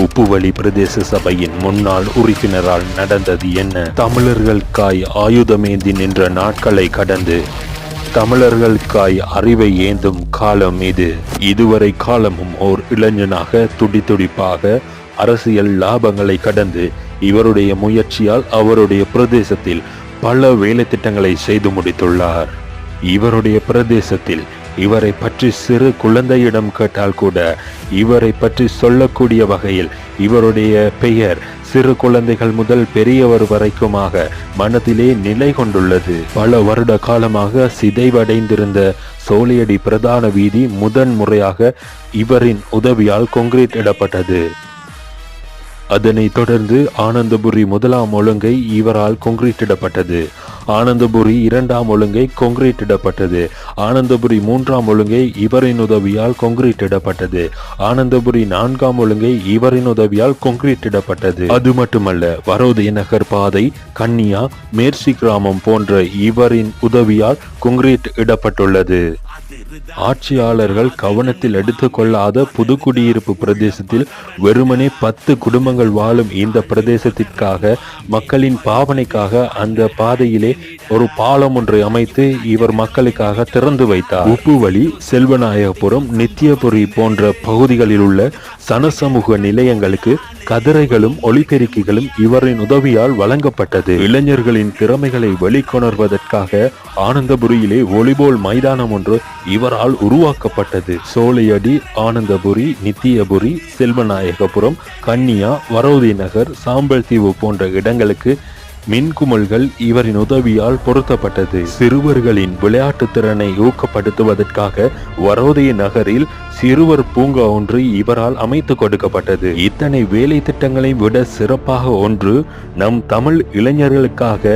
உப்புவளி பிரதேச சபையின் முன்னாள் உறுப்பினரால் நடந்தது என்ன? தமிழர்களுக்காய் ஆயுதமேந்தி நின்ற நாட்களை கடந்து தமிழர்களுக்காய் அறிவை ஏந்தும் காலம் இது. இதுவரை காலமும் ஓர் இளைஞனாக துடிதுடிப்பாக அரசியல் லாபங்களை கடந்து இவருடைய முயற்சியால் அவருடைய பிரதேசத்தில் பல வேலை திட்டங்களை செய்து முடித்துள்ளார். இவருடைய பிரதேசத்தில் இவரை பற்றி சிறு குழந்தையிடம் கேட்டால் கூட இவரை பற்றி சொல்லக்கூடிய வகையில் இவருடைய பெயர் சிறு குழந்தைகள் முதல் பெரியவர் வரைக்குமாக மனதிலே நிலை கொண்டுள்ளது. பல வருட காலமாக சிதைவடைந்திருந்த சோலையடி பிரதான வீதி முதன் முறையாக இவரின் உதவியால் கான்கிரீட் இடப்பட்டது. அதனைத் தொடர்ந்து ஆனந்தபுரி முதலாம் ஒழுங்கை இவரால் கான்கிரீட் இடப்பட்டது. ஆனந்தபுரி இரண்டாம் ஒழுங்கை கான்கிரீட் இடப்பட்டது. ஆனந்தபுரி மூன்றாம் ஒழுங்கை இவரின் உதவியால் கான்கிரீட் இடப்பட்டது. ஆனந்தபுரி நான்காம் ஒழுங்கை இவரின் உதவியால் கான்கிரீட் இடப்பட்டது. அது மட்டுமல்ல, வரோதய நகர் பாதை, கன்னியா, மேர்சி கிராமம் போன்ற இவரின் உதவியால் கான்கிரீட் இடப்பட்டுள்ளது. ஆட்சியாளர்கள் கவனத்தில் எடுத்துக் கொள்ளாத புதுக்குடியிருப்பு பிரதேசத்தில் வெறுமனே 10 குடும்பங்கள் வாழும் இந்த பிரதேசத்திற்காக மக்களின் பாவனைக்காக அந்த பாதையிலே ஒரு பாலம் ஒன்றை அமைத்து இவர் மக்களுக்காக திறந்து வைத்தார். உப்புவளி, செல்வநாயகபுரம், நித்தியபுரி போன்ற பகுதிகளில் உள்ள சனசமூக நிலையங்களுக்கு கதிரைகளும் ஒளிபெருக்கிகளும் இவரின் உதவியால் வழங்கப்பட்டது. இளைஞர்களின் திறமைகளை வெளிக்கொணர்வதற்காக ஆனந்தபுரியிலே வாலிபால் மைதானம் ஒன்று இவரால் உருவாக்கப்பட்டது. சோலையடி, ஆனந்தபுரி, நித்தியபுரி, செல்வநாயகபுரம், கன்னியா, வரோதய நகர், சாம்பல் தீவு போன்ற இடங்களுக்கு மின்குமல்கள் இவரின் உதவியால் பொருத்தப்பட்டது. சிறுவர்களின் விளையாட்டு திறனை ஊக்கப்படுத்துவதற்காக வரோதய நகரில் சிறுவர் பூங்கா ஒன்று இவரால் அமைத்து கொடுக்கப்பட்டது. இத்தனை வேலை திட்டங்களை விட சிறப்பாக ஒன்று, நம் தமிழ் இளைஞர்களுக்காக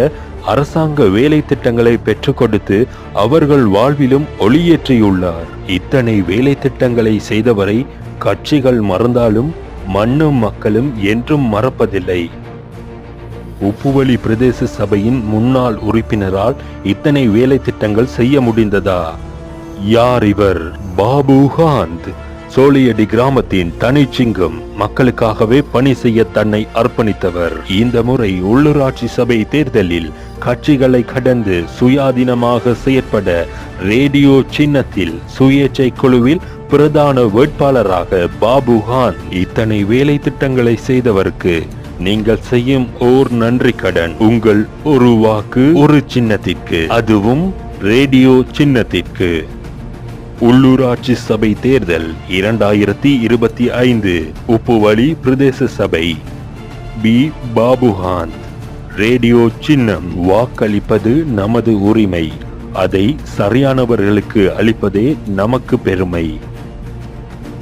அரசாங்க வேலை திட்டங்களை பெற்றுக் கொடுத்து அவர்கள் வாழ்விலும் ஒளியேற்றியுள்ளார். இத்தனை வேலை திட்டங்களை செய்தவரை கட்சிகள் மறந்தாலும் மண்ணும் மக்களும் என்றும் மறப்பதில்லை. உப்புவளி பிரதேச சபையின் முன்னாள் உறுப்பினரால் இத்தனை வேலை திட்டங்கள் செய்ய முடிந்ததா? யார் இவர்? பாபு காந்த், சோலையடி கிராமத்தின் தனிச்சிங்கம், மக்களுக்காகவே பணி செய்ய தன்னை அர்ப்பணித்தவர். இந்த முறை உள்ளூராட்சி சபை தேர்தலில் கட்சிகளை கடந்து சுயாதீனமாக செயற்பட ரேடியோ சின்னத்தில் சுயேட்சை குழுவில் பிரதான வேட்பாளராக பாபு காந்த். இத்தனை வேலை திட்டங்களை செய்தவருக்கு நீங்கள் செய்யும் ஓர் நன்றி கடன் உங்கள் ஒரு வாக்கு ஒரு சின்னத்திற்கு, அதுவும் ரேடியோ சின்னத்திற்கு. உள்ளூராட்சி சபை தேர்தல் 2025 உப்புவளி பிரதேச சபை. பி. பாபு காந்த். ரேடியோ சின்னம். வாக்களிப்பது நமது உரிமை, அதை சரியானவர்களுக்கு அளிப்பதே நமக்கு பெருமை.